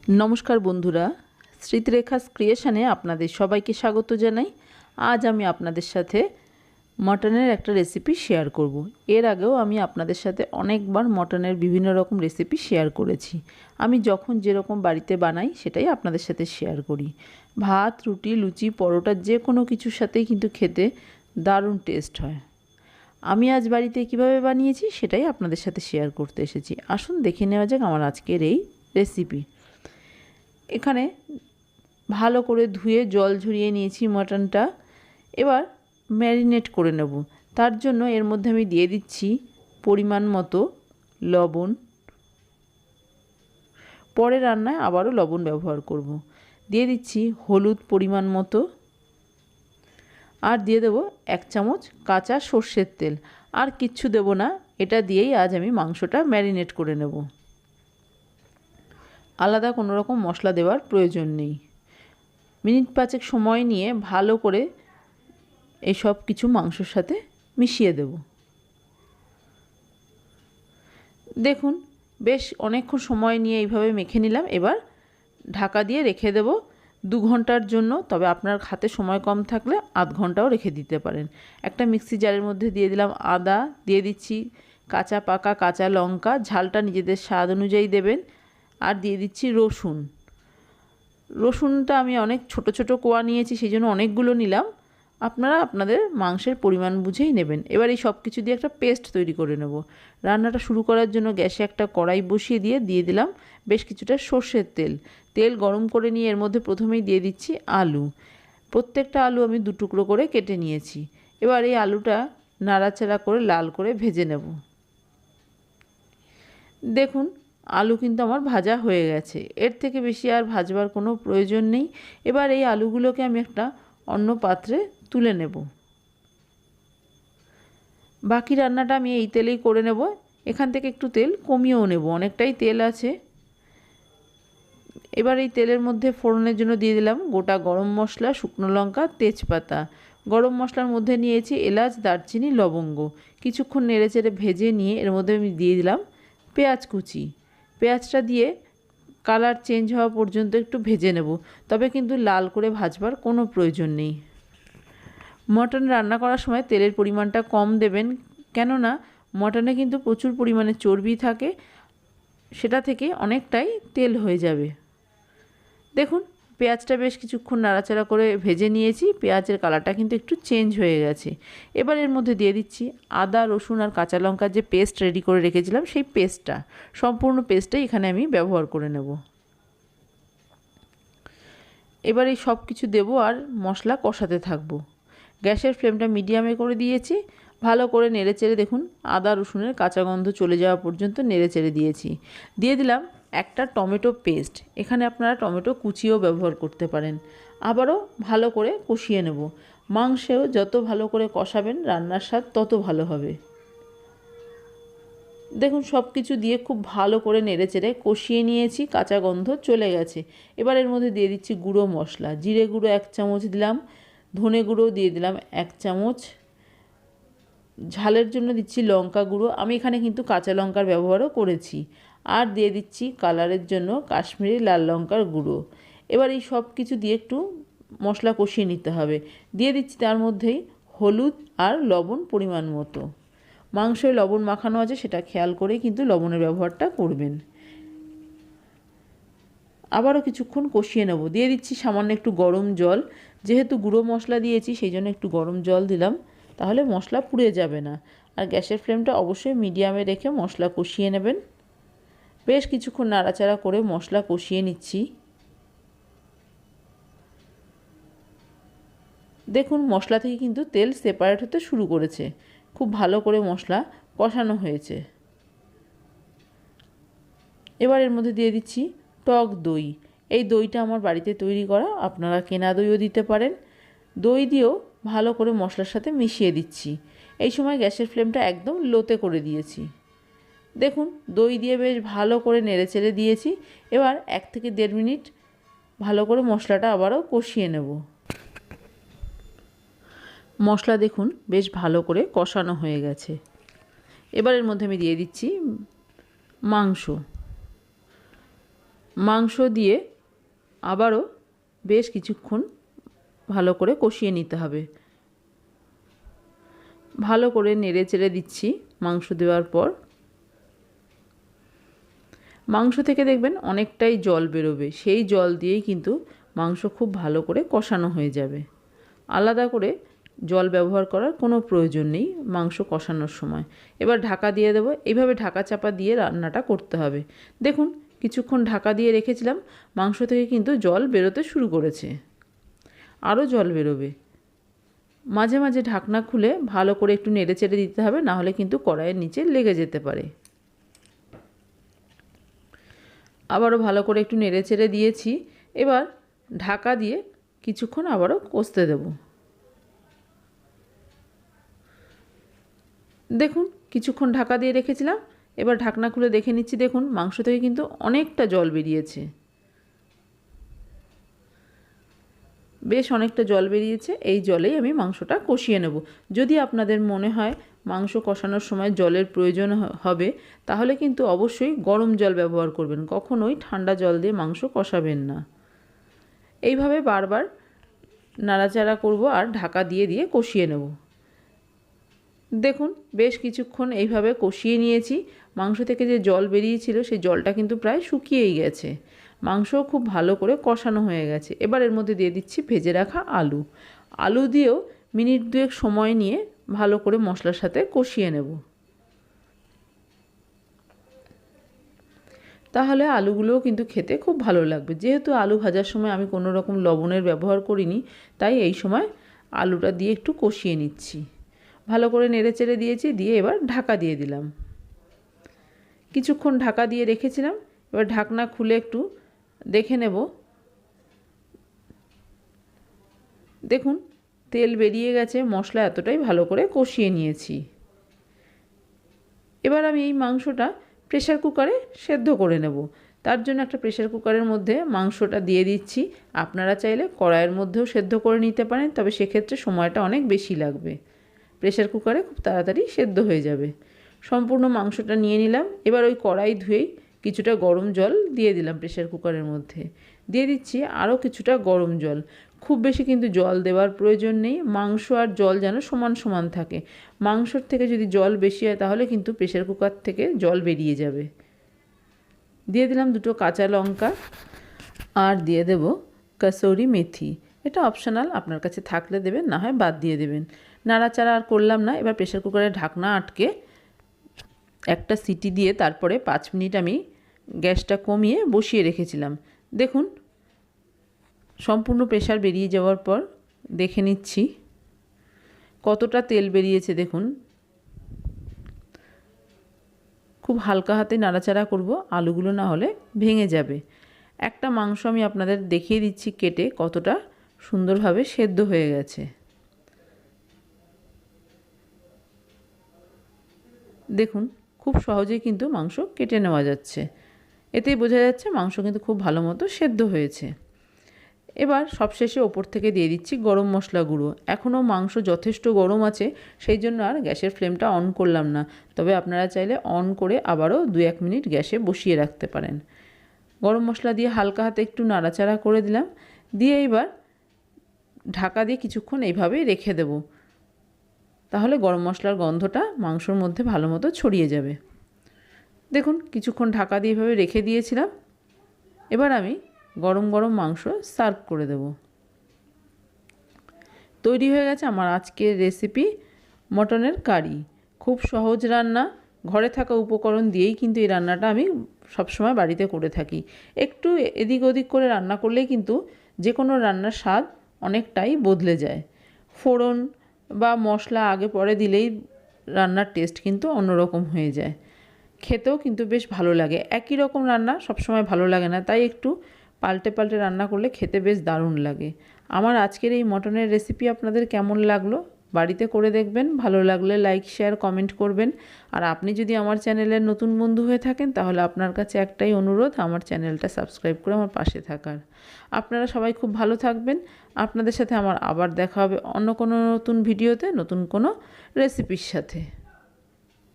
নমস্কার বন্ধুরা, স্মৃতিরেখাস ক্রিয়েশনে আপনাদের সবাইকে স্বাগত জানাই। আজ আমি আপনাদের সাথে মটনের একটা রেসিপি শেয়ার করব। এর আগেও আমি আপনাদের সাথে অনেকবার মটনের বিভিন্ন রকম রেসিপি শেয়ার করেছি। আমি যখন যেরকম বাড়িতে বানাই সেটাই আপনাদের সাথে শেয়ার করি। ভাত, রুটি, লুচি, পরোটা যে কোনো কিছুর সাথেই কিন্তু খেতে দারুণ টেস্ট হয়। আমি আজ বাড়িতে কিভাবে বানিয়েছি সেটাই আপনাদের সাথে শেয়ার করতে এসেছি। আসুন দেখে নেওয়া যাক আমার আজকের এই রেসিপি। এখানে ভালো করে ধুয়ে জল ঝরিয়ে নিয়েছি মটনটা। এবার ম্যারিনেট করে নেব। তার জন্য এর মধ্যে আমি দিয়ে দিচ্ছি পরিমাণ মতো লবণ। পরে রান্নায় আবারও লবণ ব্যবহার করব। দিয়ে দিচ্ছি হলুদ পরিমাণ মতো, আর দিয়ে দেবো 1 চামচ কাঁচা সর্ষের তেল। আর কিচ্ছু দেব না, এটা দিয়েই আজ আমি মাংসটা ম্যারিনেট করে নেব। আলাদা কোনো রকম মশলা দেওয়ার প্রয়োজন নেই। মিনিট 5 সময় নিয়ে ভালো করে এই সব কিছু মাংসর সাথে মিশিয়ে দেব। দেখুন, বেশ অনেকক্ষণ সময় নিয়ে এইভাবে মেখে নিলাম। এবার ঢাকা দিয়ে রেখে দেব 2 ঘন্টার জন্য। তবে আপনার হাতে সময় কম থাকলে আধ ঘন্টাও রেখে দিতে পারেন। একটা মিক্সি জারের মধ্যে দিয়ে দিলাম আদা, দিয়ে দিচ্ছি কাঁচা পাকা কাঁচা লঙ্কা, ঝালটা নিজেদের স্বাদ অনুযায়ী দেবেন। আর দিয়ে দিচ্ছি রসুন। রসুনটা আমি অনেক ছোট ছোট কোয়া নিয়েছি, সেই জন্য অনেকগুলো নিলাম। আপনারা আপনাদের মাংসের পরিমাণ বুঝেই নেবেন। এবার এই সব কিছু দিয়ে একটা পেস্ট তৈরি করে নেব। রান্নাটা শুরু করার জন্য গ্যাসে একটা কড়াই বসিয়ে দিয়ে দিলাম বেশ কিছুটা সর্ষের তেল। তেল গরম করে নিয়ে এর মধ্যে প্রথমেই দিয়ে দিচ্ছি আলু। প্রত্যেকটা আলু আমি 2 টুকরো করে কেটে নিয়েছি। এবার এই আলুটা নাড়াচাড়া করে লাল করে ভেজে নেব। দেখুন, আলু কিন্তু আমার ভাজা হয়ে গেছে। এর থেকে বেশি আর ভাজবার কোনো প্রয়োজন নেই। এবার এই আলুগুলোকে আমি একটা অন্য পাত্রে তুলে নেব। বাকি রান্নাটা আমি এই তেলেই করে নেব। এখান থেকে একটু তেল কমিয়েও নেব, অনেকটাই তেল আছে। এবার এই তেলের মধ্যে ফোড়নের জন্য দিয়ে দিলাম গোটা গরম মশলা, শুকনো লঙ্কা, তেজপাতা। গরম মশলার মধ্যে নিয়েছি এলাচ, দারচিনি, লবঙ্গ। কিছুক্ষণ নেড়েচেড়ে ভেজে নিয়ে এর মধ্যে আমি দিয়ে দিলাম পেঁয়াজ কুচি। পেঁয়াজটা দিয়ে কালার চেঞ্জ হওয়া পর্যন্ত একটু ভেজে নেব, তবে কিন্তু লাল করে ভাজবার কোনো প্রয়োজন নেই। মটন রান্না করার সময় তেলের পরিমাণটা কম দেবেন, কেননা মটনে কিন্তু প্রচুর পরিমাণে চর্বি থাকে, সেটা থেকে অনেকটাই তেল হয়ে যাবে। দেখুন, পেঁয়াজটা বেশ কিছুক্ষণ নাড়াচাড়া করে ভেজে নিয়েছি। পেঁয়াজের কালারটা কিন্তু একটু চেঞ্জ হয়ে গেছে। এবার এর মধ্যে দিয়ে দিচ্ছি আদা, রসুন আর কাঁচা লঙ্কার যে পেস্ট রেডি করে রেখেছিলাম, সেই পেস্টটা, সম্পূর্ণ পেস্টটাই এখানে আমি ব্যবহার করে নেব। এবার এই সব কিছু দেবো আর মশলা কষাতে থাকবো। গ্যাসের ফ্লেমটা মিডিয়ামে করে দিয়েছি। ভালো করে নেড়েচেড়ে দেখুন আদা রসুনের কাঁচা গন্ধ চলে যাওয়া পর্যন্ত নেড়েচেড়ে দিয়েছি। দিয়ে দিলাম একটা টমেটো পেস্ট। এখানে আপনারা টমেটো কুচিও ব্যবহার করতে পারেন। আবারও ভালো করে কষিয়ে নেব। মাংসেও যত ভালো করে কষাবেন রান্নার স্বাদ তত ভালো হবে। দেখুন, সব কিছু দিয়ে খুব ভালো করে নেড়েচেড়ে কষিয়ে নিয়েছি, কাঁচা গন্ধ চলে গেছে। এবার এর মধ্যে দিয়ে দিচ্ছি গুঁড়ো মশলা। জিরে গুঁড়ো 1 চামচ দিলাম, ধনে গুঁড়ো দিয়ে দিলাম 1 চামচ, ঝালের জন্য দিচ্ছি লঙ্কা গুঁড়ো। আমি এখানে কিন্তু কাঁচা লঙ্কার ব্যবহারও করেছি। আর দিয়ে দিচ্ছি কালারের জন্য কাশ্মীরি লাল লঙ্কার গুঁড়ো। এবার এই সব কিছু দিয়ে একটু মশলা কষিয়ে নিতে হবে। দিয়ে দিচ্ছি তার মধ্যেই হলুদ আর লবণ পরিমাণ মতো। মাংসয় লবণ মাখানো আছে, সেটা খেয়াল করেই কিন্তু লবণের ব্যবহারটা করবেন। আবারও কিছুক্ষণ কষিয়ে নেব। দিয়ে দিচ্ছি সামান্য একটু গরম জল। যেহেতু গুঁড়ো মশলা দিয়েছি সেই জন্য একটু গরম জল দিলাম, তাহলে মশলা পুড়ে যাবে না। আর গ্যাসের ফ্লেমটা অবশ্যই মিডিয়ামে রেখে মশলা কষিয়ে নেবেন। বেশ কিছুক্ষণ নাড়াচাড়া করে মশলা কষিয়ে নিচ্ছি। দেখুন, মশলা থেকে কিন্তু তেল সেপারেট হতে শুরু করেছে। খুব ভালো করে মশলা কষানো হয়েছে। এবার এর মধ্যে দিয়ে দিচ্ছি টক দই। এই দইটা আমার বাড়িতে তৈরি করা, আপনারা কেনা দইও দিতে পারেন। দই দিয়েও ভালো করে মশলার সাথে মিশিয়ে দিচ্ছি। এই সময় গ্যাসের ফ্লেমটা একদম লোতে করে দিয়েছি। দেখুন, দই দিয়ে বেশ ভালো করে নেড়েচেড়ে দিয়েছি। এবার 1 থেকে 1.5 মিনিট ভালো করে মশলাটা আবারও কষিয়ে নেব। মশলা দেখুন বেশ ভালো করে কষানো হয়ে গেছে। এবার এর মধ্যে আমি দিয়ে দিচ্ছি মাংস। মাংস দিয়ে আবারও বেশ কিছুক্ষণ ভালো করে কষিয়ে নিতে হবে। ভালো করে নেড়ে চেড়ে দিচ্ছি মাংস দেওয়ার পর। মাংস থেকে দেখবেন অনেকটাই জল বেরোবে, সেই জল দিয়েই কিন্তু মাংস খুব ভালো করে কষানো হয়ে যাবে। আলাদা করে জল ব্যবহার করার কোনো প্রয়োজন নেই মাংস কষানোর সময়। এবার ঢাকা দিয়ে দেবো। এইভাবে ঢাকা চাপা দিয়ে রান্নাটা করতে হবে। দেখুন কিছুক্ষণ ঢাকা দিয়ে রেখেছিলাম, মাংস থেকে কিন্তু জল বেরোতে শুরু করেছে, আরও জল বেরোবে। মাঝে মাঝে ঢাকনা খুলে ভালো করে একটু নেড়ে চেড়ে দিতে হবে, না হলে কিন্তু কড়াইয়ের নিচে লেগে যেতে পারে। আবারও ভালো করে একটু নেড়ে চেড়ে দিয়েছি। এবার ঢাকা দিয়ে কিছুক্ষণ আবারও কষতে দেব। দেখুন কিছুক্ষণ ঢাকা দিয়ে রেখেছিলাম, এবার ঢাকনা খুলে দেখে নিচ্ছি। দেখুন মাংস থেকে কিন্তু অনেকটা জল বেরিয়েছে, বেশ অনেকটা জল বেরিয়েছে। এই জলেই আমি মাংসটা কষিয়ে নেব। যদি আপনাদের মনে হয় মাংস কষানোর সময় জলের প্রয়োজন হবে, তাহলে কিন্তু অবশ্যই গরম জল ব্যবহার করবেন, কখনোই ঠান্ডা জল দিয়ে মাংস কষাবেন না। এইভাবে বারবার নাড়াচাড়া করব আর ঢাকা দিয়ে দিয়ে কষিয়ে নেব। দেখুন বেশ কিছুক্ষণ এইভাবে কষিয়ে নিয়েছি। মাংস থেকে যে জল বেরিয়েছিল সেই জলটা কিন্তু প্রায় শুকিয়েই গেছে। মাংসও খুব ভালো করে কষানো হয়ে গেছে। এবার এর মধ্যে দিয়ে দিচ্ছি ভেজে রাখা আলু। আলু দিয়েও মিনিট দুয়েক সময় নিয়ে ভালো করে মশলার সাথে কষিয়ে নেব। তাহলে আলুগুলোও কিন্তু খেতে খুব ভালো লাগবে। যেহেতু আলু ভাজার সময় আমি কোনো রকম লবণের ব্যবহার করিনি, তাই এই সময় আলুটা দিয়ে একটু কষিয়ে নিচ্ছি। ভালো করে নেড়ে চেড়ে দিয়েছি, দিয়ে এবার ঢাকা দিয়ে দিলাম। কিছুক্ষণ ঢাকা দিয়ে রেখেছিলাম, এবার ঢাকনা খুলে একটু দেখে নেব। দেখুন তেল বেরিয়ে গেছে, মশলা এতটাই ভালো করে কষিয়ে নিয়েছি। এবার আমি এই মাংসটা প্রেসার কুকারে সেদ্ধ করে নেব। তার জন্য একটা প্রেসার কুকারের মধ্যে মাংসটা দিয়ে দিচ্ছি। আপনারা চাইলে কড়াইয়ের মধ্যেও সেদ্ধ করে নিতে পারেন, তবে সেক্ষেত্রে সময়টা অনেক বেশি লাগবে। প্রেসার কুকারে খুব তাড়াতাড়ি সেদ্ধ হয়ে যাবে। সম্পূর্ণ মাংসটা নিয়ে নিলাম। এবার ওই কড়াই ধুয়েই কিছুটা গরম জল দিয়ে দিলাম প্রেসার কুকারের মধ্যে। দিয়ে দিচ্ছি আরও কিছুটা গরম জল। খুব বেশি কিন্তু জল দেওয়ার প্রয়োজন নেই, মাংস আর জল যেন সমান সমান থাকে। মাংসর থেকে যদি জল বেশি হয় তাহলে কিন্তু প্রেসার কুকার থেকে জল বেরিয়ে যাবে। দিয়ে দিলাম দুটো কাঁচা লঙ্কা আর দিয়ে দেব কসুরি মেথি। এটা অপশনাল, আপনার কাছে থাকলে দেবেন, না হয় বাদ দিয়ে দেবেন। নাড়াচাড়া আর করলাম না। এবার প্রেসার কুকারের ঢাকনা আটকে একটা সিটি দিয়ে তারপরে 5 মিনিট আমি গ্যাসটা কমিয়ে বসিয়ে রেখেছিলাম। দেখুন সম্পূর্ণ প্রেসার বেরিয়ে যাওয়ার পর দেখে নিচ্ছি কতটা তেল বেরিয়েছে। দেখুন খুব হালকা হাতে নাড়াচাড়া করব, আলুগুলো না হলে ভেঙে যাবে। একটা মাংস আমি আপনাদের দেখিয়ে দিচ্ছি কেটে কতটা সুন্দরভাবে সেদ্ধ হয়ে গেছে। দেখুন খুব সহজেই কিন্তু মাংস কেটে নেওয়া যাচ্ছে। এতেই বোঝা যাচ্ছে মাংস কিন্তু খুব ভালো মতো সেদ্ধ হয়েছে। এবার সবশেষে ওপর থেকে দিয়ে দিচ্ছি গরম মশলা গুঁড়ো। এখনও মাংস যথেষ্ট গরম আছে, সেই জন্য আর গ্যাসের ফ্লেমটা অন করলাম না। তবে আপনারা চাইলে অন করে আবারও 2-1 মিনিট গ্যাসে বসিয়ে রাখতে পারেন। গরম মশলা দিয়ে হালকা হাতে একটু নাড়াচাড়া করে দিলাম। দিয়ে এবার ঢাকা দিয়ে কিছুক্ষণ এইভাবেই রেখে দেব। তাহলে গরম মশলার গন্ধটা মাংসর মধ্যে ভালো মতো ছড়িয়ে যাবে। দেখুন কিছুক্ষণ ঢাকা দিয়ে এভাবে রেখে দিয়েছিলাম। এবার আমি গরম গরম মাংস সার্ভ করে দেব। তৈরি হয়ে গেছে আমার আজকের রেসিপি মটনের কারি। খুব সহজ রান্না, ঘরে থাকা উপকরণ দিয়েই কিন্তু এই রান্নাটা আমি সবসময় বাড়িতে করে থাকি। একটু এদিক ওদিক করে রান্না করলেই কিন্তু যে কোনো রান্নার স্বাদ অনেকটাই বদলে যায়। ফোড়ন বা মশলা আগে পরে দিলেই রান্নার টেস্ট কিন্তু অন্যরকম হয়ে যায়। খেতেও কিন্তু বেশ ভালো লাগে। একই রকম রান্না সবসময় ভালো লাগে না, তাই একটু পাল্টে পাল্টে রান্না করলে খেতে বেশ দারুণ লাগে। আমার আজকের এই মটনের রেসিপি আপনাদের কেমন লাগলো বাড়িতে করে দেখবেন। ভালো লাগলে লাইক শেয়ার কমেন্ট করবেন। আর আপনি যদি আমার চ্যানেলের নতুন বন্ধু হয়ে থাকেন তাহলে আপনার কাছে একটাই অনুরোধ, আমার চ্যানেলটা সাবস্ক্রাইব করে আমার পাশে থাকার। আপনারা সবাই খুব ভালো থাকবেন। আপনাদের সাথে আমার আবার দেখা হবে অন্য কোনো নতুন ভিডিওতে, নতুন কোনো রেসিপির সাথে।